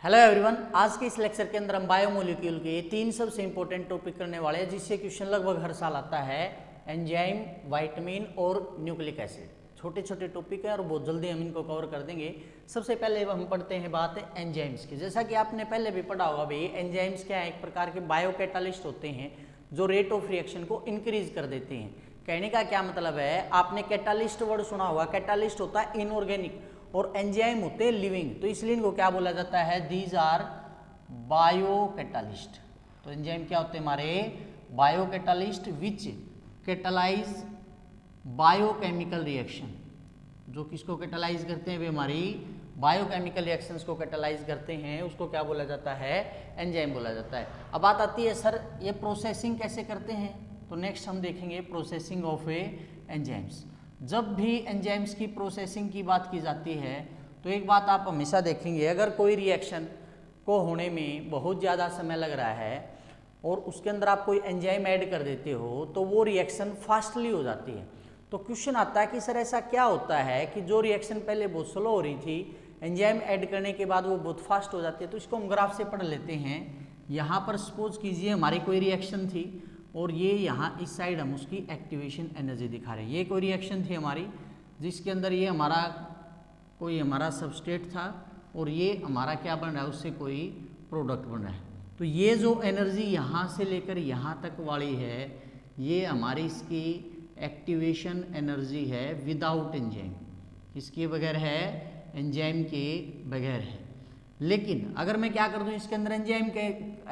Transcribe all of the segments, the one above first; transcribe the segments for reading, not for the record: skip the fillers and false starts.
Hello everyone, आज के इस लेक्चर के अंदर हम बायोमोलिक्यूल के तीन सबसे इंपॉर्टेंट टॉपिक करने वाले हैं जिससे क्वेश्चन लगभग हर साल आता है। एंजाइम, विटामिन और न्यूक्लिक एसिड। छोटे छोटे टॉपिक हैं और बहुत जल्दी हम इनको कवर कर देंगे। सबसे पहले हम पढ़ते हैं बात एंजाइम्स की। जैसा कि आपने पहले भी पढ़ा होगा भाई, एंजाइम्स क्या है, एक प्रकार के बायो कैटालिस्ट होते हैं जो रेट ऑफ रिएक्शन को इंक्रीज कर देते हैं। कहने का क्या मतलब है, आपने कैटालिस्ट वर्ड सुना होगा। कैटालिस्ट होता है इनऑर्गेनिक और एंजाइम होते हैं लिविंग, तो इसलिए इनको क्या बोला जाता है, दीज आर बायो कैटालिस्ट। तो एंजाइम क्या होते हैं हमारे, बायो कैटालिस्ट विच कैटालाइज बायोकेमिकल रिएक्शन। जो किसको कैटालाइज करते हैं, वे हमारी बायोकेमिकल रिएक्शंस को कैटालाइज करते हैं, उसको क्या बोला जाता है, एंजाइम बोला जाता है। अब बात आती है सर ये प्रोसेसिंग कैसे करते हैं, तो नेक्स्ट हम देखेंगे प्रोसेसिंग ऑफ एंजाइम्स। जब भी एंजाइम्स की प्रोसेसिंग की बात की जाती है तो एक बात आप हमेशा देखेंगे, अगर कोई रिएक्शन को होने में बहुत ज़्यादा समय लग रहा है और उसके अंदर आप कोई एंजाइम ऐड कर देते हो तो वो रिएक्शन फास्टली हो जाती है। तो क्वेश्चन आता है कि सर ऐसा क्या होता है कि जो रिएक्शन पहले बहुत स्लो हो रही थी, एंजाइम ऐड करने के बाद वो बहुत फास्ट हो जाती है। तो इसको हम ग्राफ से पढ़ लेते हैं। यहाँ पर सपोज कीजिए हमारी कोई रिएक्शन थी और ये यहाँ इस साइड हम उसकी एक्टिवेशन एनर्जी दिखा रहे हैं। ये कोई रिएक्शन थी हमारी जिसके अंदर ये हमारा कोई हमारा सबस्ट्रेट था और ये हमारा क्या बन रहा है, उससे कोई प्रोडक्ट बन रहा है। तो ये जो एनर्जी यहाँ से लेकर यहाँ तक वाली है, ये हमारी इसकी एक्टिवेशन एनर्जी है विदाउट एंजाइम। किसके बगैर है, एंजाइम के बगैर है। लेकिन अगर मैं क्या कर दूँ, इसके अंदर एंजाइम के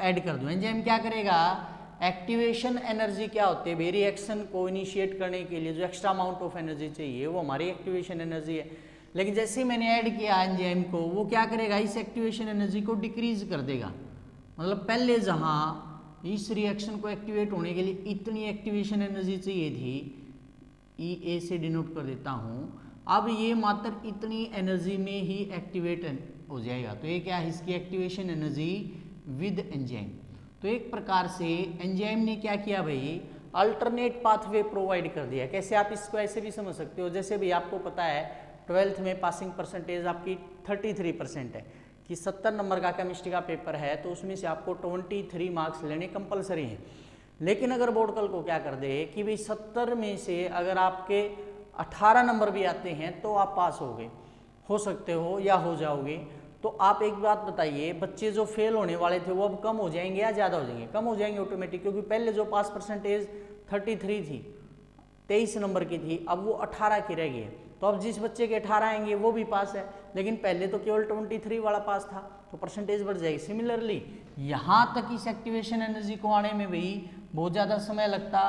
ऐड कर दूँ, एंजाइम क्या करेगा, एक्टिवेशन एनर्जी क्या होती है भाई, रिएक्शन को इनिशिएट करने के लिए जो एक्स्ट्रा अमाउंट ऑफ एनर्जी चाहिए वो हमारी एक्टिवेशन एनर्जी है। लेकिन जैसे ही मैंने ऐड किया एंजाइम को, वो क्या करेगा, इस एक्टिवेशन एनर्जी को डिक्रीज कर देगा। मतलब पहले जहाँ इस रिएक्शन को एक्टिवेट होने के लिए इतनी एक्टिवेशन एनर्जी चाहिए थी, ई ए से डिनोट कर देता हूँ, अब ये मात्र इतनी एनर्जी में ही एक्टिवेट हो जाएगा। तो ये क्या है, इसकी एक्टिवेशन एनर्जी विद एंजाइम। तो एक प्रकार से एंजाइम ने क्या किया भाई, अल्टरनेट पाथवे प्रोवाइड कर दिया। कैसे, आप इसको ऐसे भी समझ सकते हो, जैसे भी आपको पता है 12th में पासिंग परसेंटेज आपकी 33% है कि 70 नंबर का केमिस्ट्री का पेपर है, तो उसमें से आपको 23 मार्क्स लेने कंपलसरी हैं। लेकिन अगर बोर्ड कल को क्या कर दे कि भाई 70 में से अगर आपके 18 नंबर भी आते हैं तो आप पास हो सकते हो या हो जाओगे। तो आप एक बात बताइए, बच्चे जो फेल होने वाले थे वो अब कम हो जाएंगे या ज़्यादा हो जाएंगे, कम हो जाएंगे ऑटोमेटिक, क्योंकि पहले जो पास परसेंटेज 33 थी, 23 नंबर की थी, अब वो 18 की रह गई है। तो अब जिस बच्चे के 18 आएंगे वो भी पास है, लेकिन पहले तो केवल 23 वाला पास था, तो परसेंटेज बढ़ जाएगी। सिमिलरली यहाँ तक इस एक्टिवेशन एनर्जी को आने में भी बहुत ज़्यादा समय लगता,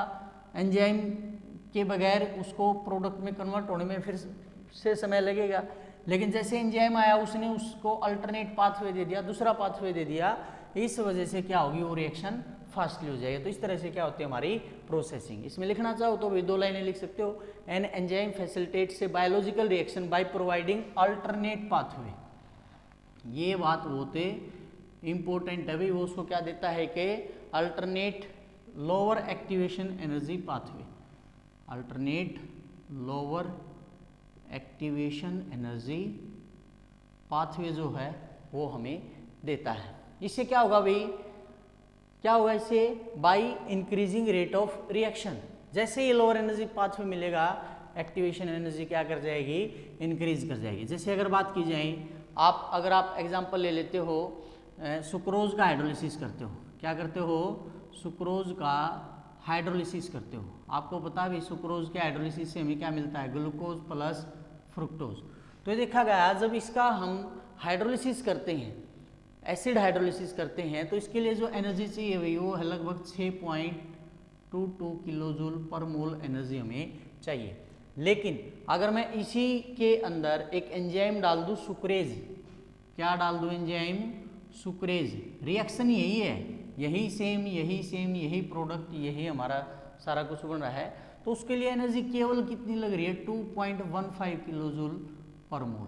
एंजाइम के बगैर उसको प्रोडक्ट में कन्वर्ट होने में फिर से समय लगेगा। लेकिन जैसे एंजाइम आया, उसने उसको अल्टरनेट पाथवे दे दिया, दूसरा पाथवे दे दिया, इस वजह से क्या होगी, वो रिएक्शन फास्टली हो जाएगा। तो इस तरह से क्या होती है हमारी प्रोसेसिंग। इसमें लिखना चाहो तो भी 2 लाइनें लिख सकते हो, an enzyme facilitates a biological reaction by providing alternate pathway. ये बात बहुत इंपॉर्टेंट है भाई, वो उसको क्या देता है कि alternate lower activation energy pathway, alternate lower activation energy pathway जो है वो हमें देता है। इससे क्या होगा भाई, क्या होगा इससे, by increasing rate of reaction. जैसे ये लोअर एनर्जी पाथवे मिलेगा, एक्टिवेशन एनर्जी क्या कर जाएगी, इंक्रीज कर जाएगी। जैसे अगर बात की जाए, अगर आप एग्जांपल ले लेते हो, सुक्रोज का हाइड्रोलिसिस करते हो, क्या करते हो, सुक्रोज का हाइड्रोलिसिस करते हो। आपको पता है सुक्रोज के हाइड्रोलिसिस से हमें क्या मिलता है, ग्लूकोज प्लस फ्रुक्टोज। तो ये देखा गया, जब इसका हम हाइड्रोलिसिस करते हैं, एसिड हाइड्रोलिसिस करते हैं, तो इसके लिए जो एनर्जी चाहिए भाई वो है लगभग 6.22 किलोजूल पर मोल एनर्जी हमें चाहिए। लेकिन अगर मैं इसी के अंदर एक एंजाइम डाल दूं सुक्रेज, क्या डाल दूं, एंजाइम सुक्रेज, रिएक्शन यही है, यही सेम यही प्रोडक्ट, यही हमारा सारा कुछ बन रहा है, तो उसके लिए एनर्जी केवल कितनी लग रही है, 2.15 किलोजूल पर मोल।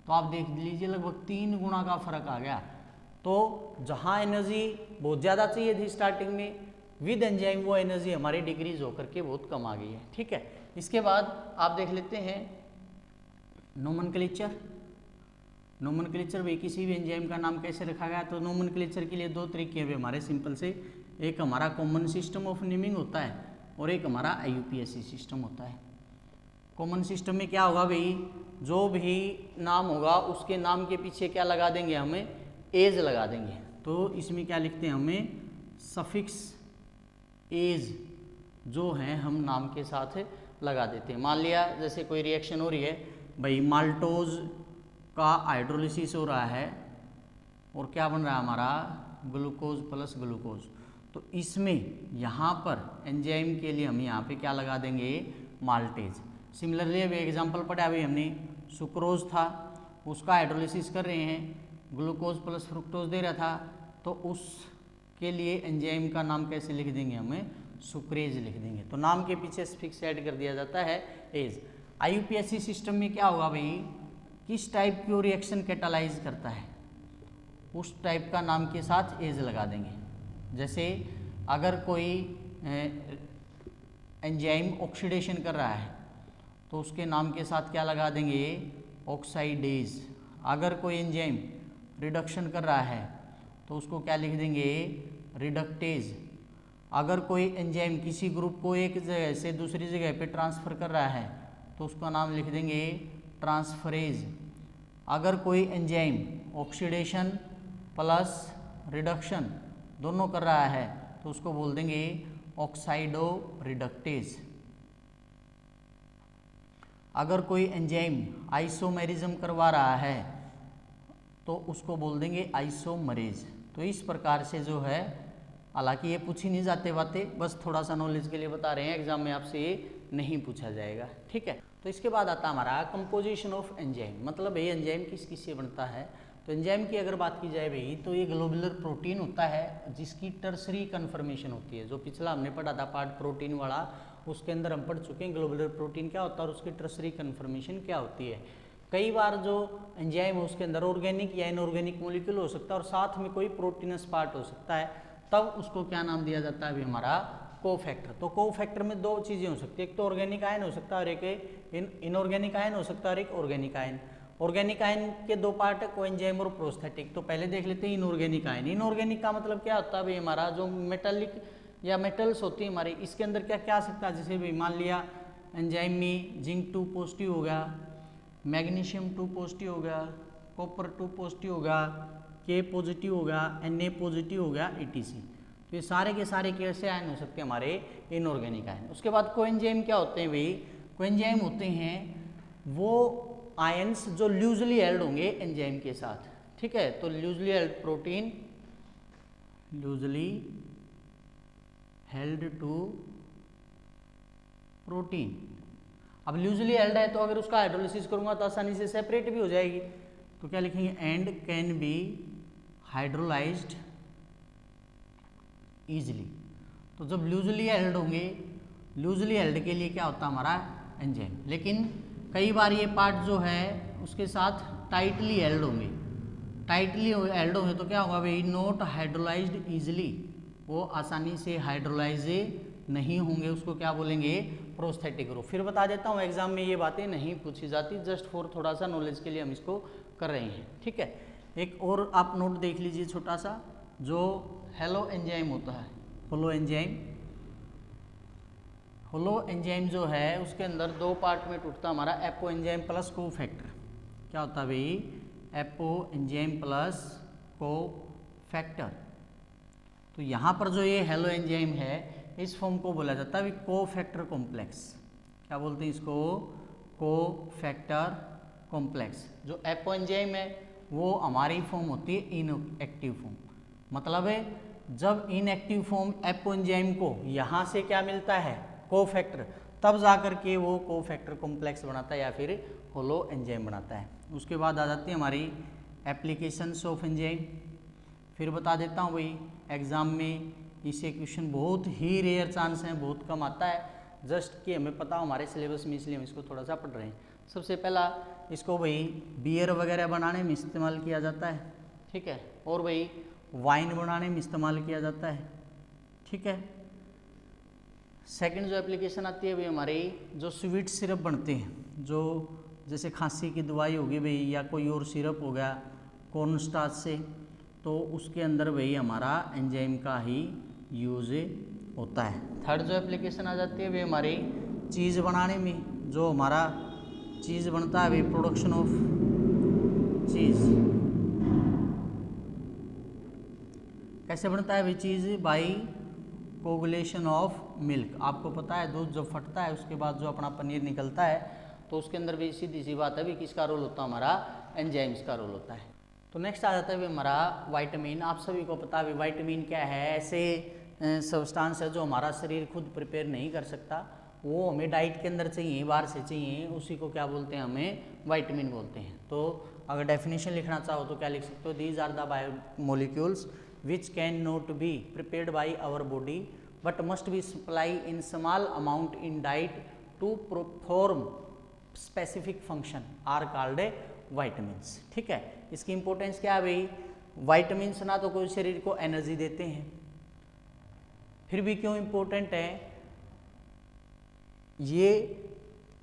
तो आप देख लीजिए लगभग 3 गुना का फर्क आ गया। तो जहाँ एनर्जी बहुत ज़्यादा चाहिए थी स्टार्टिंग में, विद एंजाइम वो एनर्जी हमारी डिक्रीज होकर के बहुत कम आ गई है। ठीक है, इसके बाद आप देख लेते हैं नोमेनक्लेचर। नोमेनक्लेचर भाई किसी भी एंजाइम का नाम कैसे रखा गया, तो नोमेनक्लेचर के लिए दो तरीके हैं हमारे सिंपल से, एक हमारा कॉमन सिस्टम ऑफ नेमिंग होता है और एक हमारा IUPAC सिस्टम होता है। कॉमन सिस्टम में क्या होगा भाई, जो भी नाम होगा उसके नाम के पीछे क्या लगा देंगे, हमें एज लगा देंगे। तो इसमें क्या लिखते हैं, हमें सफिक्स एज जो है हम नाम के साथ लगा देते हैं। मान लिया जैसे कोई रिएक्शन हो रही है भाई, माल्टोज का हाइड्रोलिसिस हो रहा है और क्या बन रहा है हमारा, ग्लूकोज प्लस ग्लूकोज। तो इसमें यहाँ पर एंजाइम के लिए हम यहाँ पे क्या लगा देंगे, माल्टेज। सिमिलरली अभी एग्जांपल पढ़ा अभी हमने, सुक्रोज था उसका हाइड्रोलिसिस कर रहे हैं, ग्लूकोज प्लस फ्रुक्टोज दे रहा था, तो उसके लिए एंजाइम का नाम कैसे लिख देंगे, हमें सुक्रेज लिख देंगे। तो नाम के पीछे फिक्स ऐड कर दिया जाता है एज। IUPAC सिस्टम में क्या होगा भाई, किस टाइप की रिएक्शन कैटालाइज करता है उस टाइप का नाम के साथ एज लगा देंगे। जैसे अगर कोई एंजाइम ऑक्सीडेशन कर रहा है तो उसके नाम के साथ क्या लगा देंगे, ऑक्साइडेज। अगर कोई एंजाइम रिडक्शन कर रहा है तो उसको क्या लिख देंगे, रिडक्टेज। अगर कोई एंजाइम किसी ग्रुप को एक जगह से दूसरी जगह पे ट्रांसफ़र कर रहा है तो उसका नाम लिख देंगे ट्रांसफरेज। अगर कोई एंजाइम ऑक्सीडेशन प्लस रिडक्शन दोनों कर रहा है तो उसको बोल देंगे ऑक्साइडो रिडक्टेज। अगर कोई एंजाइम आइसोमेरिज्म करवा रहा है तो उसको बोल देंगे आइसोमरेज। तो इस प्रकार से जो है, हालांकि ये पूछी नहीं जाते बातें, बस थोड़ा सा नॉलेज के लिए बता रहे हैं, एग्जाम में आपसे ये नहीं पूछा जाएगा, ठीक है। तो इसके बाद आता हमारा कंपोजिशन ऑफ एंजाइम, मतलब ये एंजाइम किस किस से बनता है। तो एंजाइम की अगर बात की जाए भाई, तो ये ग्लोबुलर प्रोटीन होता है जिसकी टर्सरी कन्फर्मेशन होती है। जो पिछला हमने पढ़ा था पार्ट प्रोटीन वाला, उसके अंदर हम पढ़ चुके हैं ग्लोबुलर प्रोटीन क्या होता है और उसकी टर्सरी कन्फर्मेशन क्या होती है। कई बार जो एंजाइम है उसके अंदर ऑर्गेनिक या इनऑर्गेनिक मॉलिक्यूल हो सकता है और साथ में कोई प्रोटीनस पार्ट हो सकता है, तब उसको क्या नाम दिया जाता है अभी हमारा, कोफैक्टर। तो कोफैक्टर में दो चीज़ें हो सकती है, एक तो ऑर्गेनिक आयन हो सकता है और एक इनऑर्गेनिक आयन हो सकता है और एक ऑर्गेनिक आयन। ऑर्गेनिक आयन के दो पार्ट है, कोएंजाइम और प्रोस्थेटिक। तो पहले देख लेते हैं इनऑर्गेनिक आयन। इनऑर्गेनिक का मतलब क्या होता है भाई, हमारा जो मेटालिक या मेटल्स होती है हमारी, इसके अंदर क्या क्या आ सकता है। जैसे भाई मान लिया एंजाइम में जिंक 2 पॉजिटिव होगा, मैग्नीशियम 2 पॉजिटिव होगा, कॉपर 2 पॉजिटिव होगा, K पॉजिटिव होगा, Na पॉजिटिव होगा, etc। तो ये सारे के सारे कैसे आयन हो सकते हैं हमारे, इनऑर्गेनिक आयन। उसके बाद कोएंजाइम क्या होते हैं भाई, कोएंजाइम होते हैं वो आयंस जो लूजली हेल्ड होंगे एंजाइम के साथ, ठीक है। तो loosely held protein, loosely held to protein. अब लूजली हेल्ड है तो अगर उसका हाइड्रोलिसिस करूंगा तो आसानी से सेपरेट भी हो जाएगी। तो क्या लिखेंगे, and can be hydrolysed easily. तो जब लूजली हेल्ड होंगे, लूजली हेल्ड के लिए क्या होता है हमारा एंजाइम, लेकिन कई बार ये पार्ट जो है उसके साथ टाइटली हेल्ड होंगे। टाइटली हेल्ड होंगे तो क्या होगा भाई, नॉट हाइड्रोलाइज्ड इजिली, वो आसानी से हाइड्रोलाइज नहीं होंगे, उसको क्या बोलेंगे, प्रोस्थेटिक ग्रुप। फिर बता देता हूँ एग्जाम में ये बातें नहीं पूछी जाती, जस्ट फॉर थोड़ा सा नॉलेज के लिए हम इसको कर रहे हैं, ठीक है। एक और आप नोट देख लीजिए छोटा सा, जो हेलो एंजाइम होता है, होलो एंजाइम। होलो एंजाइम जो है उसके अंदर दो पार्ट में टूटता हमारा, एपो एंजाइम प्लस कोफैक्टर। क्या होता है भाई, एपो एंजाइम प्लस कोफैक्टर। तो यहाँ पर जो ये हेलो एंजाइम है इस फॉर्म को बोला जाता है कोफैक्टर कॉम्प्लेक्स। क्या बोलते हैं इसको, कोफैक्टर कॉम्प्लेक्स। जो एपो एंजाइम है वो हमारी फॉर्म होती है इनएक्टिव फॉर्म। मतलब है जब इनएक्टिव फॉर्म एपो एंजाइम को यहाँ से क्या मिलता है, कोफैक्टर, तब जाकर के वो कोफैक्टर कॉम्प्लेक्स बनाता है या फिर होलो एंजाइम बनाता है। उसके बाद आ जाती है हमारी एप्लीकेशंस ऑफ एंजाइम। फिर बता देता हूँ भाई, एग्जाम में इसे क्वेश्चन बहुत ही रेयर चांस है, बहुत कम आता है, जस्ट कि हमें पता हो हमारे सिलेबस में, इसलिए हम इसको थोड़ा सा पढ़ रहे हैं। सबसे पहला इसको भाई बियर वगैरह बनाने में इस्तेमाल किया जाता है, ठीक है, और भाई वाइन बनाने में इस्तेमाल किया जाता है, ठीक है। सेकंड जो एप्लीकेशन आती है भाई हमारी, जो स्वीट सिरप बनते हैं, जो जैसे खांसी की दवाई होगी भाई, या कोई और सिरप हो गया कॉर्न स्टार्च से, तो उसके अंदर भाई हमारा एंजाइम का ही यूज होता है। थर्ड जो एप्लीकेशन आ जाती है भाई हमारी चीज़ बनाने में, जो हमारा चीज़ बनता है भाई, प्रोडक्शन ऑफ चीज़। कैसे बनता है भाई cheese? By coagulation of milk. आपको पता है दूध जब फटता है उसके बाद जो अपना पनीर निकलता है, तो उसके अंदर भी सीधी सी बात है भी किसका रोल होता है? हमारा एंजाइम्स का रोल होता है। तो नेक्स्ट आ जाता है भी हमारा विटामिन। आप सभी को पता है विटामिन क्या है? ऐसे सब्सटेंस है जो हमारा शरीर खुद प्रिपेयर नहीं कर सकता, वो हमें डाइट के अंदर चाहिए, बाहर से चाहिए, उसी को क्या बोलते हैं? हमें विटामिन बोलते हैं। तो अगर डेफिनेशन लिखना चाहो तो क्या लिख सकते हो? These are the biomolecules which cannot be prepared by our body but must be supplied in small amount in diet to perform specific function are called vitamins। ठीक है, इसकी इंपॉर्टेंस क्या है भाई? विटामिन्स ना तो कोई शरीर को एनर्जी देते हैं, फिर भी क्यों इंपॉर्टेंट है? ये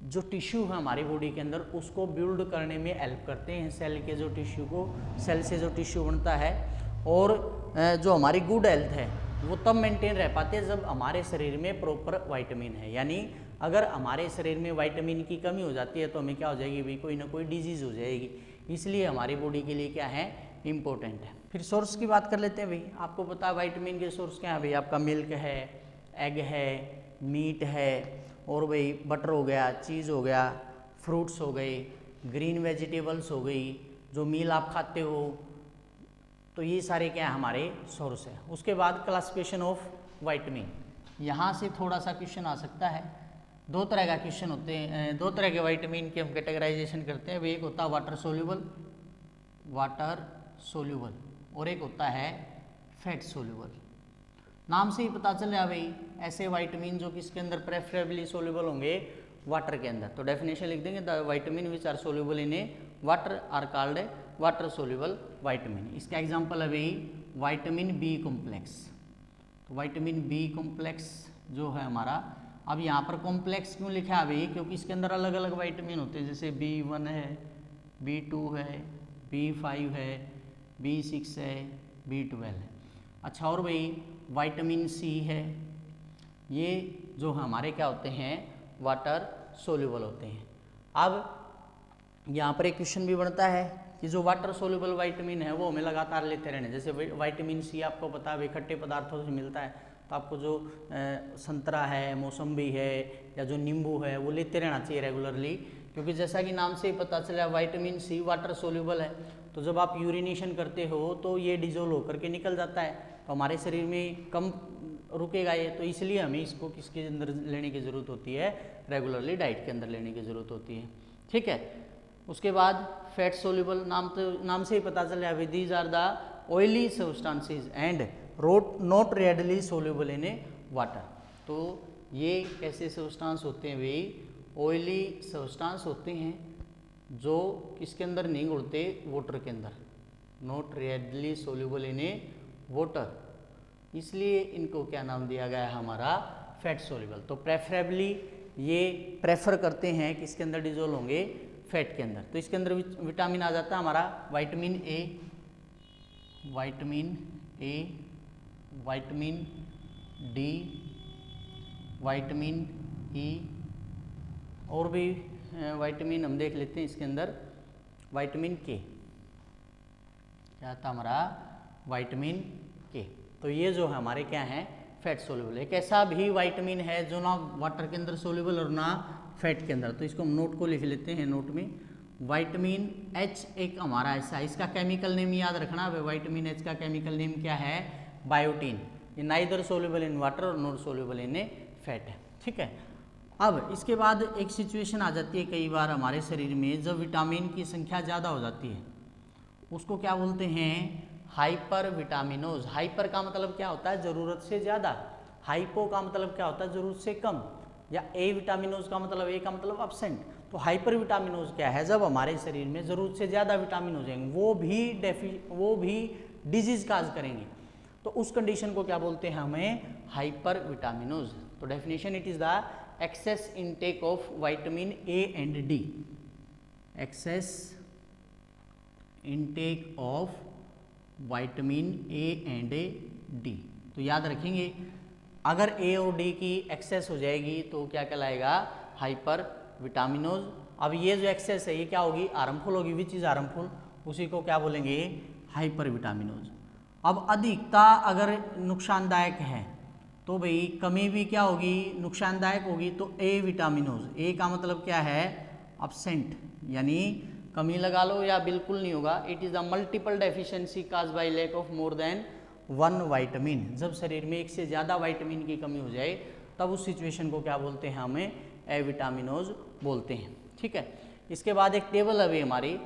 जो टिश्यू है हमारी बॉडी के अंदर उसको बिल्ड करने में हेल्प करते हैं। सेल के जो टिश्यू को, सेल से जो टिश्यू बनता है, और जो हमारी गुड हेल्थ है वो तब मेंटेन रह पाते हैं जब हमारे शरीर में प्रॉपर विटामिन है। यानी अगर हमारे शरीर में विटामिन की कमी हो जाती है तो हमें क्या हो जाएगी भाई? कोई ना कोई डिजीज़ हो जाएगी। इसलिए हमारी बॉडी के लिए क्या है? इम्पोर्टेंट है। फिर सोर्स की बात कर लेते हैं भाई। आपको पता है विटामिन के सोर्स क्या है भाई? आपका मिल्क है, एग है, मीट है, और भाई बटर हो गया, चीज़ हो गया, फ्रूट्स हो गए, ग्रीन वेजिटेबल्स हो गई, जो मील आप खाते हो, तो ये सारे क्या है? हमारे सोर्स है। उसके बाद क्लासिफिकेशन ऑफ विटामिन, यहाँ से थोड़ा सा क्वेश्चन आ सकता है। दो तरह का क्वेश्चन होते हैं, दो तरह के विटामिन के हम कैटेगराइजेशन करते हैं। एक होता है वाटर सोल्यूबल, और एक होता है फैट सोल्यूबल। नाम से ही पता चल रहा है भाई, ऐसे विटामिन जो किसके अंदर प्रेफरेबली सोल्यूबल होंगे? वाटर के अंदर। तो डेफिनेशन लिख देंगे, the vitamin which are soluble in a water are called water soluble vitamin. इसका एग्जांपल है भाई विटामिन बी कॉम्प्लेक्स। तो विटामिन बी कॉम्प्लेक्स जो है हमारा, अब यहाँ पर कॉम्प्लेक्स क्यों लिखा है भाई? क्योंकि इसके अंदर अलग अलग विटामिन होते हैं, जैसे B1 है, B2 है, B5 है, B6 है, B12 है। अच्छा, और भाई विटामिन सी है, ये जो हमारे क्या होते हैं? वाटर सोल्यूबल होते हैं। अब यहाँ पर एक क्वेश्चन भी बनता है कि जो वाटर सोल्यूबल विटामिन है वो हमें लगातार लेते रहने। जैसे विटामिन सी आपको पता है खट्टे पदार्थों से मिलता है, तो आपको जो संतरा है, मौसम्बी है, या जो नींबू है वो लेते रहना चाहिए रेगुलरली, क्योंकि जैसा कि नाम से ही पता चला विटामिन सी वाटर सोल्यूबल है। तो जब आप यूरिनेशन करते हो तो ये डिजोल्व होकर के निकल जाता है, तो हमारे शरीर में कम रुकेगा ये, तो इसलिए हमें इसको किसके अंदर लेने की ज़रूरत होती है? रेगुलरली डाइट के अंदर लेने की ज़रूरत होती है। ठीक है, उसके बाद फैट सोल्यूबल, नाम से ही पता चल रहा है, these are the oily substances and not readily soluble in a water. तो ये कैसे सब्सटेंस होते हैं भाई? ऑयली सब्सटेंस होते हैं जो किसके अंदर नहीं घुलते? वाटर के अंदर, not readily soluble in a water, इसलिए इनको क्या नाम दिया गया है? हमारा फैट सोल्यूबल। तो प्रेफरेबली ये प्रेफर करते हैं किसके अंदर डिजोल्व होंगे? फैट के अंदर। तो इसके अंदर विटामिन आ जाता है हमारा vitamin A, vitamin D, vitamin E, और भी विटामिन हम देख लेते हैं। इसके अंदर विटामिन के, क्या आता हमारा? विटामिन के। तो ये जो है हमारे क्या हैं? Fat soluble. एक ऐसा भी विटामिन है जो ना वाटर के अंदर सोल्यूबल और ना फैट के अंदर, तो इसको हम नोट को लिख लेते हैं। नोट में विटामिन एच एक हमारा ऐसा, इसका केमिकल नेम याद रखना है। विटामिन एच का केमिकल नेम क्या है? बायोटीन। ये नाइदर सोल्यूबल इन वाटर और नॉट सोल्यूबल इन फैट है। ठीक है, अब इसके बाद एक सिचुएशन आ जाती है कई बार हमारे शरीर में, जब विटामिन की संख्या ज़्यादा हो जाती है, उसको क्या बोलते हैं? हाइपर विटामिनोज। हाइपर का मतलब क्या होता है? ज़रूरत से ज़्यादा। हाइपो का मतलब क्या होता है? ज़रूरत से कम। या ए विटामिनोज का मतलब, ए का मतलब अब्सेंट। तो हाइपर विटामिनोज क्या है? जब हमारे शरीर में ज़रूरत से ज़्यादा विटामिन हो जाएंगे, वो भी डिजीज काज करेंगे, तो उस कंडीशन को क्या बोलते हैं? हमें हाइपर विटामिनोज। तो definition, it is the excess intake of vitamin A and D. Excess intake of vitamin A and D. तो याद रखेंगे, अगर ए और डी की एक्सेस हो जाएगी तो क्या कहलाएगा, हाइपर विटामिनोज। अब ये जो एक्सेस है ये क्या होगी, हार्मफुल होगी। विच इज हार्मफुल, उसी को क्या बोलेंगे, हाइपर विटामिनोज। अब अधिकता अगर नुकसानदायक है तो भाई कमी भी क्या होगी, नुकसानदायक होगी। तो ए विटामिनोज, ए का मतलब क्या है, अब्सेंट, यानी कमी लगा लो या बिल्कुल नहीं होगा। It is the multiple deficiency cause by lack of more than one vitamin. जब शरीर में एक से ज़्यादा विटामिन की कमी हो जाए तब उस सिचुएशन को क्या बोलते हैं, हमें ए विटामिनोज बोलते हैं। ठीक है, इसके बाद एक टेबल अभी हमारी,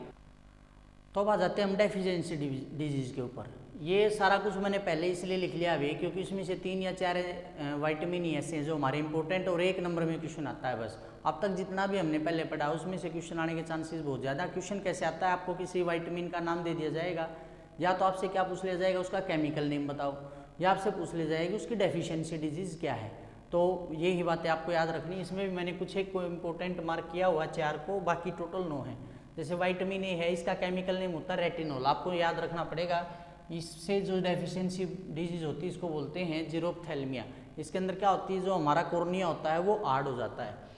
तो अब आ जाते हैं हम डेफिशिएंसी डिजीज के ऊपर। ये सारा कुछ मैंने पहले इसलिए लिख लिया अभी क्योंकि इसमें से 3 या 4 विटामिन ही ऐसे हैं जो हमारे इंपॉर्टेंट और 1 नंबर में क्वेश्चन आता है बस। अब तक जितना भी हमने पहले पढ़ा उसमें से क्वेश्चन आने के चांसेस बहुत ज़्यादा। क्वेश्चन कैसे आता है, आपको किसी विटामिन का नाम दे दिया जाएगा, या तो आपसे क्या पूछ लिया जाएगा, उसका केमिकल नेम बताओ, या आपसे पूछ लिया जाएगी उसकी डेफिशिएंसी डिजीज क्या है। तो यही बातें आपको याद रखनी। इसमें भी मैंने कुछ एक को इंपॉर्टेंट मार्क किया हुआ 4 को, बाकी टोटल 9 है। जैसे विटामिन ए है, इसका केमिकल नेम होता है रेटिनोल, आपको याद रखना पड़ेगा। इससे जो डेफिशिएंसी डिजीज होती है इसको बोलते हैं जीरोप्थेल्मिया। इसके अंदर क्या होती है, जो हमारा कॉर्निया होता है वो हार्ड हो जाता है।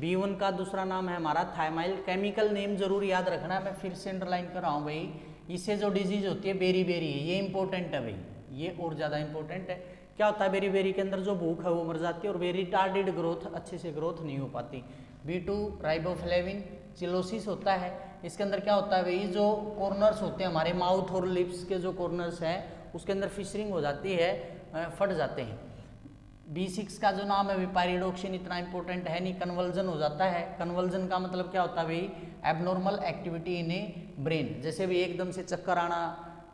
B1 का दूसरा नाम है हमारा थायमाइल। केमिकल नेम जरूर याद रखना है, मैं फिर से अंडरलाइन कर रहा हूँ भाई। इससे जो डिजीज होती है बेरी बेरी, ये इंपॉर्टेंट है भाई, ये और ज़्यादा इंपॉर्टेंट है। क्या होता है, बेरी बेरी के अंदर जो भूख है वो मर जाती है और वेरी टार्डेड ग्रोथ, अच्छे से ग्रोथ नहीं हो पाती। B2 राइबोफ्लेविन चिलोसिस होता है। इसके अंदर क्या होता है भाई, जो कॉर्नर्स होते हैं हमारे माउथ और लिप्स के जो कॉर्नर्स हैं उसके अंदर फिशरिंग हो जाती है, फट जाते हैं। B6 का जो नाम है विपाइरिडोक्सिन, इतना इंपॉर्टेंट है नहीं, कन्वर्जन हो जाता है। कन्वर्जन का मतलब क्या होता है भाई, abnormal activity in A brain, जैसे भी एकदम से चक्कर आना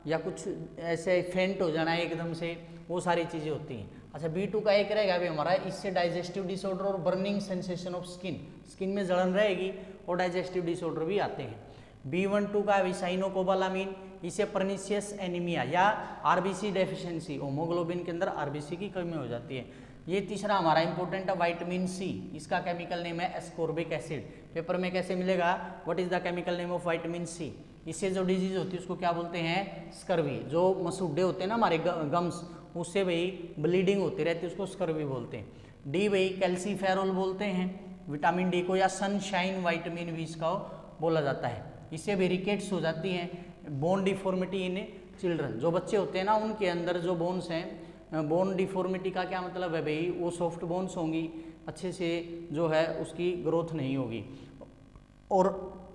या कुछ ऐसे फेंट हो जाना एकदम से, वो सारी चीज़ें होती हैं। अच्छा, B2 का एक रहेगा भी हमारा, इससे डाइजेस्टिव डिसऑर्डर और burning sensation of skin, skin में जलन रहेगी और डाइजेस्टिव डिसऑर्डर भी आते हैं। B12 का साइनोकोबालामिन, इससे परनीशियस एनीमिया या आरबीसी डेफिशिएंसी, होमोग्लोबिन के अंदर आरबीसी की कमी हो जाती है। ये तीसरा हमारा इंपॉर्टेंट है विटामिन सी, इसका केमिकल नेम है एस्कॉर्बिक एसिड। पेपर में कैसे मिलेगा, what is the chemical name of vitamin C. इससे जो डिजीज होती है उसको क्या बोलते हैं, स्कर्वी। जो मसूड़े होते हैं ना हमारे गम्स, उससे भाई ब्लीडिंग होती रहती है, उसको स्कर्वी बोलते हैं। डी भाई कैल्सीफेरोल बोलते हैं विटामिन डी को, या सनशाइन विटामिन बी इसका बोला जाता है। इससे भी रिकेट्स हो जाती हैं। बोन डिफॉर्मिटी इन चिल्ड्रन, जो बच्चे होते हैं ना उनके अंदर जो बोन्स हैं, बोन डिफॉर्मिटी का क्या मतलब है भाई, वो सॉफ्ट बोन्स होंगी, अच्छे से जो है उसकी ग्रोथ नहीं होगी। और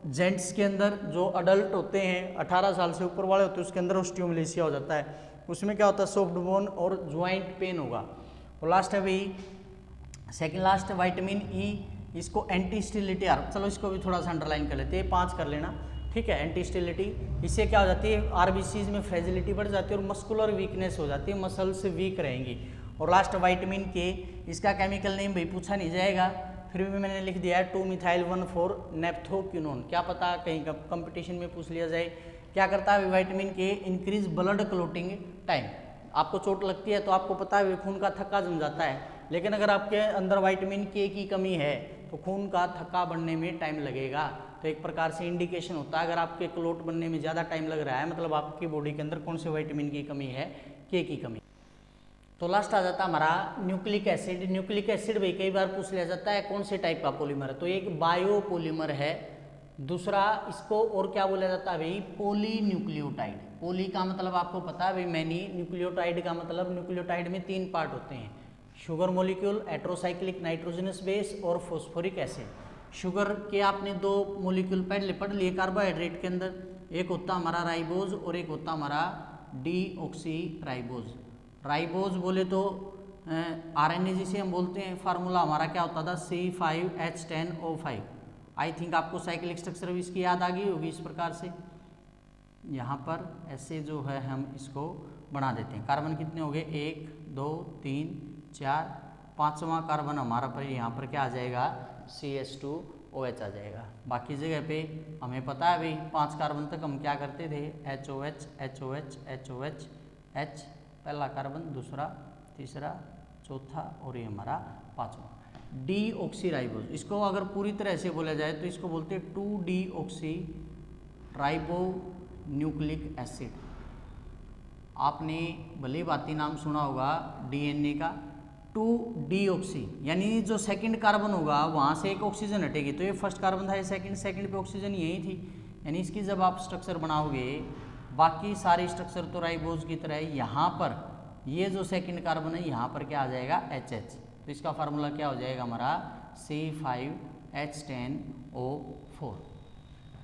जेंट्स के अंदर जो अडल्ट होते हैं 18 साल से ऊपर वाले होते हैं उसके अंदर ऑस्टियोमलेशिया हो जाता है, उसमें क्या होता है, सॉफ्ट बोन और ज्वाइंट पेन होगा। और लास्ट है भाई सेकेंड लास्ट विटामिन ई, इसको एंटी स्टेरिलिटी, चलो इसको भी थोड़ा सा अंडरलाइन कर लेते हैं, 5 कर लेना, ठीक है। एंटी स्टेरिलिटी, इससे क्या हो जाती है, आरबीसीज में फ्रेजिलिटी बढ़ जाती है और मस्कुलर वीकनेस हो जाती है, मसल्स वीक रहेंगी। और लास्ट विटामिन के, इसका केमिकल नेम भाई पूछा नहीं जाएगा, फिर भी मैंने लिख दिया है 2-methyl-1,4 नेप्थोक्विनोन। क्या पता कहीं का कंपटीशन में पूछ लिया जाए। क्या करता है विटामिन के, इंक्रीज ब्लड क्लोटिंग टाइम। आपको चोट लगती है तो आपको पता है खून का थक्का जम जाता है, लेकिन अगर आपके अंदर विटामिन के की कमी है तो खून का थक्का बनने में टाइम लगेगा। तो एक प्रकार से इंडिकेशन होता है, अगर आपके क्लोट बनने में ज़्यादा टाइम लग रहा है मतलब आपकी बॉडी के अंदर कौन से विटामिन की कमी है, के की कमी। तो लास्ट आ जाता है हमारा न्यूक्लिक एसिड। न्यूक्लिक एसिड भाई कई बार पूछ लिया जाता है कौन से टाइप का पॉलीमर है, तो एक बायोपॉलीमर है, दूसरा इसको और क्या बोला जाता है भाई, पॉलीन्यूक्लियोटाइड। पॉली का मतलब आपको पता है भाई मैनी, न्यूक्लियोटाइड का मतलब न्यूक्लियोटाइड में 3 पार्ट होते हैं, शुगर मॉलिक्यूल, एट्रोसाइक्लिक नाइट्रोजनस बेस और फॉस्फोरिक एसिड। शुगर के आपने 2 मॉलिक्यूल पहले पढ़ लिए कार्बोहाइड्रेट के अंदर, एक होता हमारा राइबोज और एक होता हमारा डीऑक्सी राइबोज। राइबोज बोले तो आरएनए जिसे हम बोलते हैं, फार्मूला हमारा क्या होता था, C5H10O5। आई थिंक आपको साइक्लिक स्ट्रक्चर भी इसकी याद आ गई होगी। इस प्रकार से यहाँ पर ऐसे जो है हम इसको बना देते हैं। कार्बन कितने हो गए, 1 2 3 4, 5वां कार्बन हमारा पर यहाँ पर क्या आ जाएगा, CH2OH आ जाएगा। बाकी जगह पे हमें पता है भाई 5 कार्बन तक हम क्या करते थे, HOH HOH HOH H, पहला कार्बन, दूसरा, तीसरा, चौथा और ये हमारा 5वां। डीऑक्सीराइबोज। इसको अगर पूरी तरह से बोला जाए तो इसको बोलते हैं 2-डीऑक्सीराइबोन्यूक्लिक एसिड। आपने भली भांति नाम सुना होगा डीएनए का। 2-डीऑक्सी यानी जो सेकंड कार्बन होगा वहाँ से एक ऑक्सीजन हटेगी, तो ये फर्स्ट कार्बन था, ये सेकंड पे ऑक्सीजन यही थी। यानी इसकी जब आप स्ट्रक्चर बनाओगे बाकी सारी स्ट्रक्चर तो राइबोज की तरह है, यहाँ पर ये जो सेकंड कार्बन है यहाँ पर क्या आ जाएगा HH, तो इसका फार्मूला क्या हो जाएगा हमारा C5H10O4।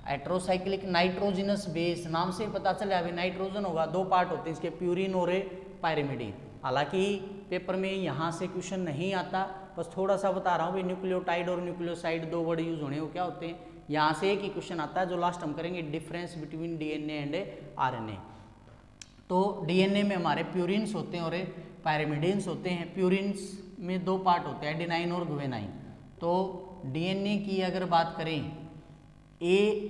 एट्रोसाइक्लिक नाइट्रोजिनस बेस, नाम से पता चले अभी नाइट्रोजन होगा, दो पार्ट होते हैं इसके, प्यूरिन और पायरिमिडीन। हालांकि पेपर में यहाँ से क्वेश्चन नहीं आता, बस थोड़ा सा बता रहा हूँ भाई, न्यूक्लियोटाइड और न्यूक्लियोसाइड दो वर्ड यूज होने वो क्या होते हैं, यहाँ से एक ही क्वेश्चन आता है जो लास्ट हम करेंगे, difference between DNA and RNA. तो डीएनए में हमारे प्यूरिन्स होते हैं और पायरिमिडीन्स होते हैं। प्यूरिन्स में दो पार्ट होते हैं, एडेनाइन और गुवेनाइन। तो डीएनए की अगर बात करें, ए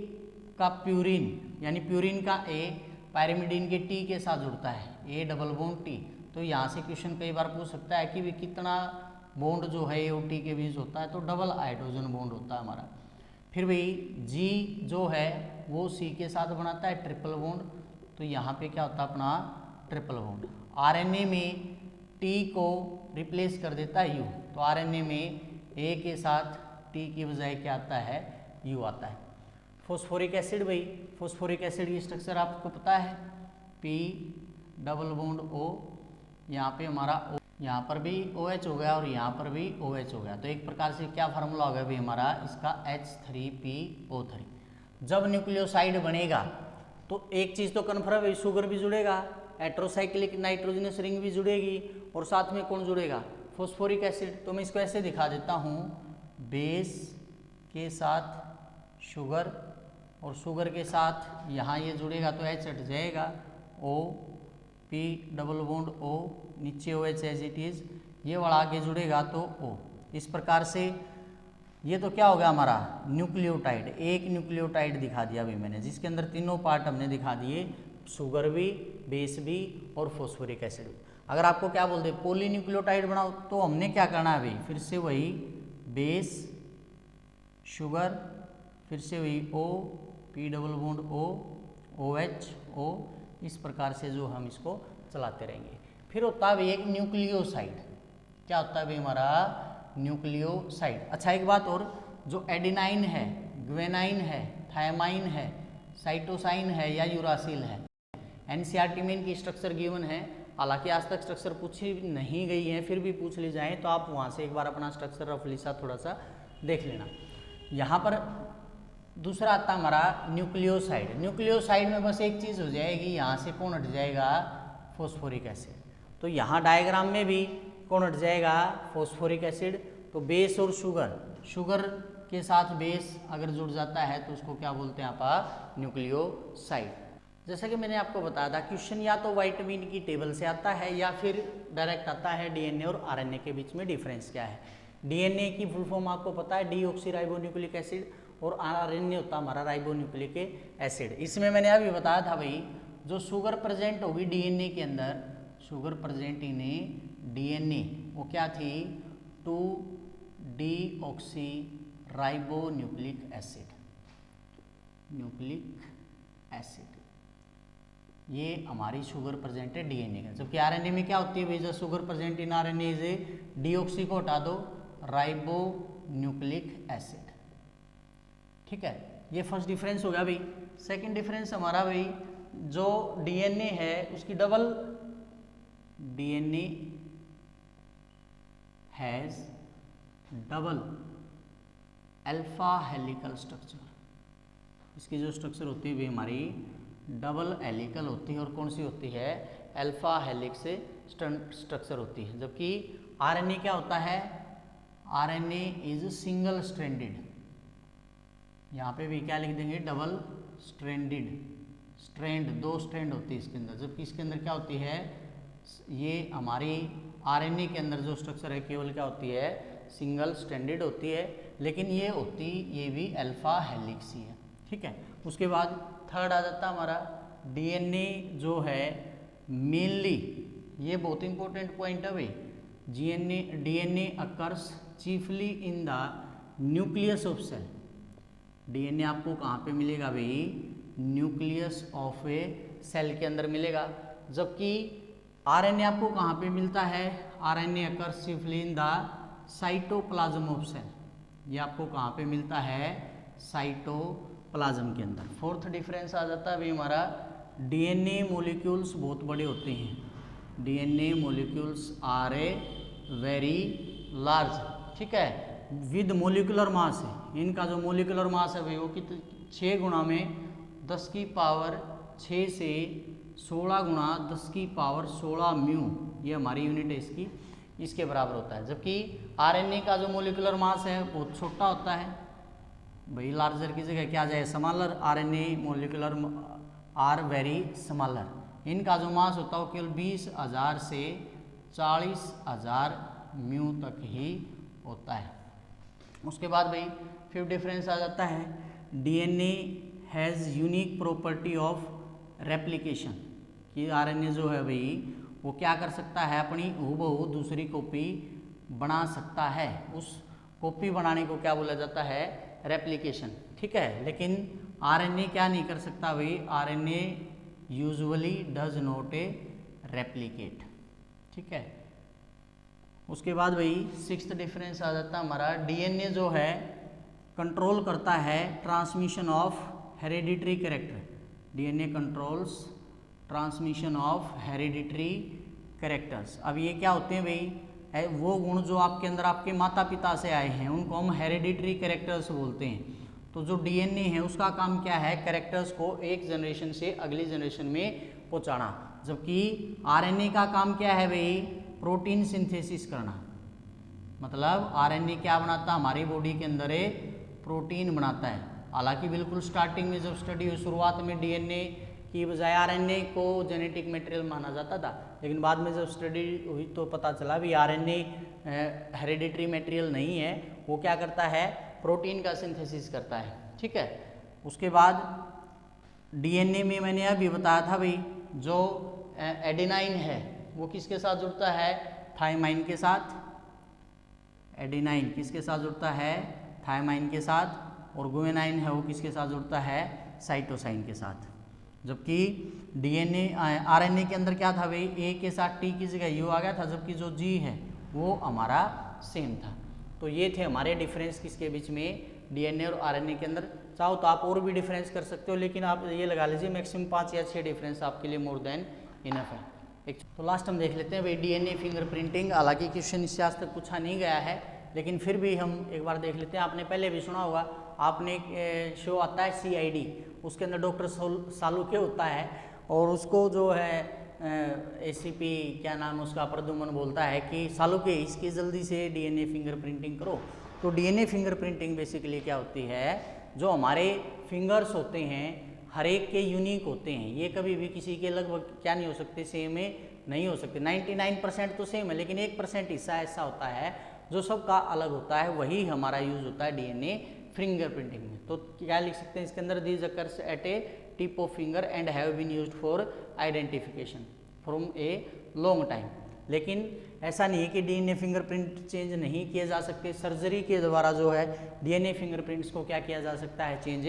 का प्यूरिन यानी प्यूरिन का ए पायरिमिडीन के टी के साथ जुड़ता है, ए डबल बॉन्ड टी। तो यहाँ से क्वेश्चन कई बार पूछ सकता है कि भी कितना बॉन्ड जो है ए और टी के बीच होता है, तो डबल हाइड्रोजन बॉन्ड होता है हमारा। फिर भाई जी जो है वो सी के साथ बनाता है ट्रिपल बॉन्ड, तो यहाँ पे क्या होता है अपना ट्रिपल बॉन्ड। आरएनए में टी को रिप्लेस कर देता है यू, तो आरएनए में ए के साथ टी की बजाय क्या आता है, यू आता है। फॉस्फोरिक एसिड, भाई फॉस्फोरिक एसिड की स्ट्रक्चर आपको पता है, पी डबल बॉन्ड ओ, यहाँ पे हमारा ओ, यहाँ पर भी OH हो गया और यहाँ पर भी OH हो गया, तो एक प्रकार से क्या फार्मूला होगा भाई हमारा इसका H3PO3। जब न्यूक्लियोसाइड बनेगा तो एक चीज़ तो कन्फर्म है, शुगर भी जुड़ेगा, एट्रोसाइक्लिक नाइट्रोजनस रिंग भी जुड़ेगी, और साथ में कौन जुड़ेगा, फॉस्फोरिक एसिड। तो मैं इसको ऐसे दिखा देता हूँ, बेस के साथ शुगर और शुगर के साथ यहाँ ये जुड़ेगा तो H हट जाएगा, O P double bond O, नीचे OH एज इट इज, ये वाला आगे जुड़ेगा तो O। इस प्रकार से ये तो क्या हो गया हमारा न्यूक्लियोटाइड, एक न्यूक्लियोटाइड दिखा दिया अभी मैंने, जिसके अंदर तीनों पार्ट हमने दिखा दिए, शुगर भी, बेस भी और फॉस्फोरिक एसिड भी। अगर आपको क्या बोलते हैं पॉलीन्यूक्लियोटाइड बनाओ, तो हमने क्या करना है भाई, फिर से वही बेस शुगर, फिर से वही O P double bond O OH O, इस प्रकार से जो हम इसको चलाते रहेंगे। फिर होता है भाई एक न्यूक्लियोसाइड, क्या होता है भाई हमारा न्यूक्लियोसाइड। अच्छा एक बात और, जो एडेनाइन है, ग्वेनाइन है, थायमाइन है, साइटोसाइन है या यूरासिल है, एनसीईआरटी में इनकी स्ट्रक्चर गिवन है। हालांकि आज तक स्ट्रक्चर पूछी नहीं गई है, फिर भी पूछ ली जाए तो आप वहाँ से एक बार अपना स्ट्रक्चर रफली सा थोड़ा सा देख लेना। यहाँ पर दूसरा आता है हमारा न्यूक्लियोसाइड। न्यूक्लियोसाइड में बस एक चीज़ हो जाएगी, यहाँ से कौन हट जाएगा, फॉस्फोरिक एसिड। तो यहाँ डायग्राम में भी कौन हट जाएगा, फॉस्फोरिक एसिड। तो बेस और शुगर, शुगर के साथ बेस अगर जुड़ जाता है तो उसको क्या बोलते हैं आप, न्यूक्लियोसाइड। जैसा कि मैंने आपको बताया था, क्वेश्चन या तो विटामिन की टेबल से आता है या फिर डायरेक्ट आता है डीएनए और आरएनए के बीच में डिफरेंस क्या है। डीएनए की फुल फॉर्म आपको पता है डीऑक्सीराइबोन्यूक्लिक एसिड, और आरएनए होता है हमारा राइबोन्यूक्लिक एसिड। इसमें मैंने अभी बताया था भाई, जो शुगर प्रेजेंट होगी डीएनए के अंदर, शुगर प्रेजेंट इन डीएनए, वो क्या थी, 2-डीऑक्सीराइबोन्यूक्लिक एसिड, न्यूक्लिक एसिड, ये हमारी शुगर प्रेजेंट है डीएनए का। जबकि आरएनए में क्या होती है भाई, जो sugar present in RNA is deoxy को हटा दो, राइबोन्यूक्लिक एसिड। ठीक है, ये फर्स्ट डिफरेंस हो गया भाई। सेकंड डिफरेंस हमारा भाई, जो डीएनए है उसकी double, DNA has double alpha helical structure. इसकी जो स्ट्रक्चर होती है भी हमारी डबल हेलिकल होती है, और कौन सी होती है, अल्फा हेलिक्स स्ट्रक्चर होती है। जबकि आरएनए क्या होता है, आरएनए इज सिंगल स्ट्रैंडेड, यहाँ पे भी क्या लिख देंगे, डबल स्ट्रैंडेड, स्ट्रैंड दो स्ट्रैंड होती है इसके अंदर। जबकि इसके अंदर क्या होती है, ये हमारी आरएनए के अंदर जो स्ट्रक्चर है केवल क्या होती है, सिंगल स्ट्रैंडेड होती है, लेकिन ये भी अल्फा हेलिक्स ही है। ठीक है, उसके बाद थर्ड आ जाता है हमारा डीएनए जो है मेनली, ये बहुत इंपॉर्टेंट पॉइंट है भाई, DNA occurs chiefly in the nucleus of cell. DNA आपको कहाँ पे मिलेगा भाई? न्यूक्लियस ऑफ ए सेल के अंदर मिलेगा। जबकि आरएनए आपको कहाँ पे मिलता है? RNA occurs chiefly in the cytoplasm of cell. ये आपको कहाँ पे मिलता है? साइटोप्लाज्म के अंदर। फोर्थ डिफरेंस आ जाता है भाई हमारा, डीएनए मॉलिक्यूल्स बहुत बड़े होते हैं। DNA molecules are a very large, ठीक है, विद मोलिकुलर मास है। इनका जो मोलिकुलर मास है भाई वो कितने? 6 गुणा में 10 की पावर 6 से 16 गुणा 10 की पावर 16 म्यू, ये हमारी यूनिट है इसकी, इसके बराबर होता है। जबकि आरएनए का जो मोलिकुलर मास है बहुत छोटा होता है भाई, लार्जर की जगह क्या जाए? Smaller. RNA molecular are very smaller. इनका जो मास होता है वो केवल 20,000 से 40,000 म्यू तक ही होता है। उसके बाद भाई फिफ्थ डिफरेंस आ जाता है, DNA has unique property of replication. कि आरएनए जो है भाई वो क्या कर सकता है? अपनी हूबहू दूसरी कॉपी बना सकता है। उस कॉपी बनाने को क्या बोला जाता है? रेप्लिकेशन, ठीक है। लेकिन आरएनए क्या नहीं कर सकता भाई? RNA usually does not a replicate, ठीक है। उसके बाद भाई सिक्स्थ डिफरेंस आ जाता है हमारा, डीएनए जो है कंट्रोल करता है transmission of hereditary character. DNA controls transmission of hereditary characters. अब ये क्या होते हैं भाई? वो गुण जो आपके अंदर आपके माता पिता से आए हैं उनको हम हेरेडिटरी कैरेक्टर्स बोलते हैं। तो जो डीएनए है उसका काम क्या है? कैरेक्टर्स को एक जनरेशन से अगली जनरेशन में पहुंचाना। जबकि आरएनए का काम क्या है भाई? प्रोटीन सिंथेसिस करना। मतलब आरएनए क्या बनाता है? हमारी बॉडी के अंदर एक प्रोटीन बनाता है। हालांकि बिल्कुल स्टार्टिंग में जब स्टडी हुई शुरुआत में डीएनए की बजाय आरएनए को जेनेटिक मटेरियल माना जाता था, लेकिन बाद में जब स्टडी हुई तो पता चला भी आरएनए हेरेडिटरी मटेरियल नहीं है, वो क्या करता है? प्रोटीन का सिंथेसिस करता है, ठीक है। उसके बाद डीएनए में मैंने अभी बताया था भाई जो एडेनाइन है वो किसके साथ जुड़ता है? थायमाइन के साथ। एडेनाइन किसके साथ जुड़ता है? थायमाइन के साथ। और गुआनाइन है वो किसके साथ जुड़ता है? साइटोसाइन के साथ। जबकि डीएनए आरएनए के अंदर क्या था भाई? ए के साथ टी की जगह यू आ गया था, जबकि जो जी है वो हमारा सेम था। तो ये थे हमारे डिफरेंस किसके बीच में? डीएनए और आरएनए के अंदर। चाहो तो आप और भी डिफरेंस कर सकते हो, लेकिन आप ये लगा लीजिए मैक्सिमम 5 या 6 डिफरेंस आपके लिए मोर देन इनफ है। तो लास्ट हम देख लेते हैं भाई डीएनए फिंगरप्रिंटिंग। हालांकि क्वेश्चन इससे आज तक पूछा नहीं गया है, लेकिन फिर भी हम एक बार देख लेते हैं। आपने पहले भी सुना होगा, आपने एक शो आता है सीआईडी, उसके अंदर डॉक्टर सालुके होता है और उसको जो है एसीपी क्या नाम उसका प्रद्युमन बोलता है कि सालुके इसकी जल्दी से डीएनए फिंगरप्रिंटिंग करो। तो डीएनए फिंगरप्रिंटिंग बेसिकली क्या होती है? जो हमारे फिंगर्स होते हैं हर एक के यूनिक होते हैं। ये कभी भी किसी के लगभग क्या नहीं हो सकते? सेम नहीं हो सकते। 99% तो सेम है, लेकिन 1% हिस्सा ऐसा होता है जो सबका अलग होता है, वही हमारा यूज होता है डीएनए फिंगरप्रिंटिंग में। तो क्या लिख सकते हैं इसके अंदर? These occurs at a tip of finger and have been used for identification from a long time. लेकिन ऐसा नहीं है कि डीएनए फिंगरप्रिंट चेंज नहीं किए जा सकते। सर्जरी के द्वारा जो है डीएनए फिंगरप्रिंट्स को क्या किया जा सकता है? चेंज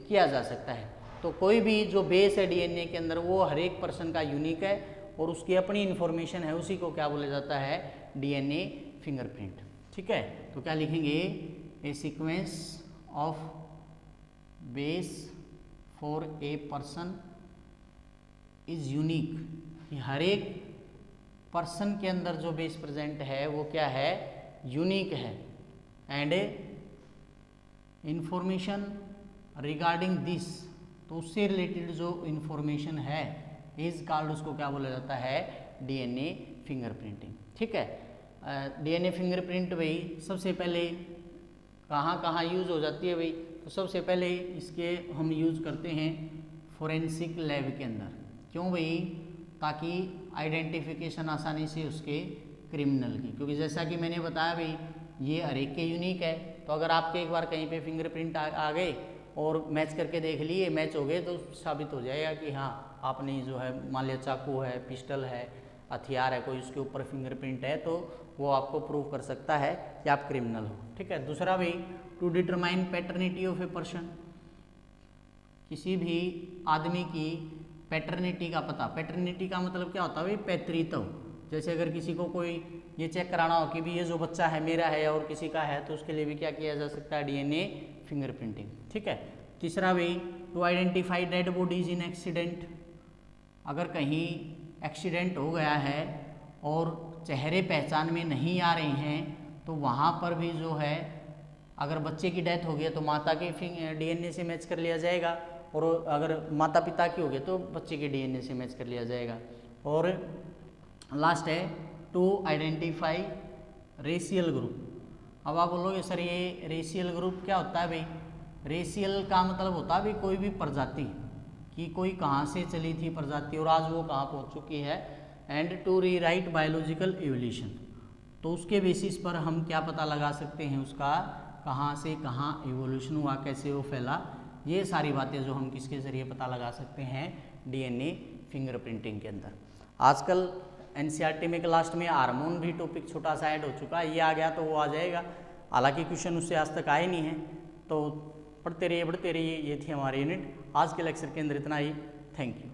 किया जा सकता है। तो कोई भी जो बेस है डीएनए के अंदर वो हर एक पर्सन का यूनिक है और उसकी अपनी इन्फॉर्मेशन है, उसी को क्या बोला जाता है? डीएनए फिंगरप्रिंट, ठीक है। तो क्या लिखेंगे? A sequence of base for a person is unique. हर एक पर्सन के अंदर जो बेस प्रेजेंट है वो क्या है? यूनिक है। एंड इंफॉर्मेशन रिगार्डिंग दिस, तो उससे रिलेटेड जो इंफॉर्मेशन है इज कॉल्ड, उसको क्या बोला जाता है? डीएनए फिंगरप्रिंटिंग, ठीक है। डीएनए फिंगरप्रिंट भाई सबसे पहले कहाँ कहाँ यूज हो जाती है भाई? तो सबसे पहले इसके हम यूज करते हैं फोरेंसिक लैब के अंदर। क्यों भाई? ताकि आइडेंटिफिकेशन आसानी से उसके क्रिमिनल की, क्योंकि जैसा कि मैंने बताया भाई ये हर एक के यूनिक है। तो अगर आपके एक बार कहीं पे फिंगरप्रिंट आ गए और मैच करके देख लिए, मैच हो गए, तो साबित हो जाएगा कि हाँ आपने जो है मान लिया चाकू है, पिस्टल है, हथियार है कोई, उसके ऊपर फिंगरप्रिंट है, तो वो आपको प्रूव कर सकता है कि आप क्रिमिनल हो। ठीक है। दूसरा भाई, to determine paternity of a person, किसी भी आदमी की पैटर्निटी का पता। पैटर्निटी का मतलब क्या होता है भाई? पैतृत्व। जैसे अगर किसी को कोई ये चेक कराना हो कि भी ये जो बच्चा है मेरा है और किसी का है, तो उसके लिए भी क्या किया जा सकता है? DNA fingerprinting. ठीक है। तीसरा भी, to identify dead bodies in accident, अगर कहीं एक्सीडेंट हो गया है और चेहरे पहचान में नहीं आ रहे हैं, तो वहाँ पर भी जो है अगर बच्चे की डेथ हो गई तो माता के डीएनए से मैच कर लिया जाएगा, और अगर माता पिता की हो गई तो बच्चे के डीएनए से मैच कर लिया जाएगा। और लास्ट है, टू आइडेंटिफाई रेशियल ग्रुप। अब आप बोलोगे सर ये रेशियल ग्रुप क्या होता है भाई? रेशियल का मतलब होता है भाई कोई भी प्रजाति कि कोई कहाँ से चली थी प्रजाति और आज वो कहाँ पहुँच चुकी है। And to rewrite biological evolution, तो उसके बेसिस पर हम क्या पता लगा सकते हैं उसका कहाँ से कहाँ इवोल्यूशन हुआ, कैसे वो फैला। ये सारी बातें जो हम किसके ज़रिए पता लगा सकते हैं? डीएनए फिंगरप्रिंटिंग के अंदर। आजकल एनसीईआरटी में क्लास में हार्मोन भी टॉपिक छोटा सा ऐड हो चुका है, ये आ गया तो वो आ जाएगा। हालांकि क्वेश्चन उससे आज तक आए नहीं है, तो पढ़ते रहिए बढ़ते रहिए। ये थी हमारी यूनिट। आज के लेक्चर के अंदर इतना ही। Thank you.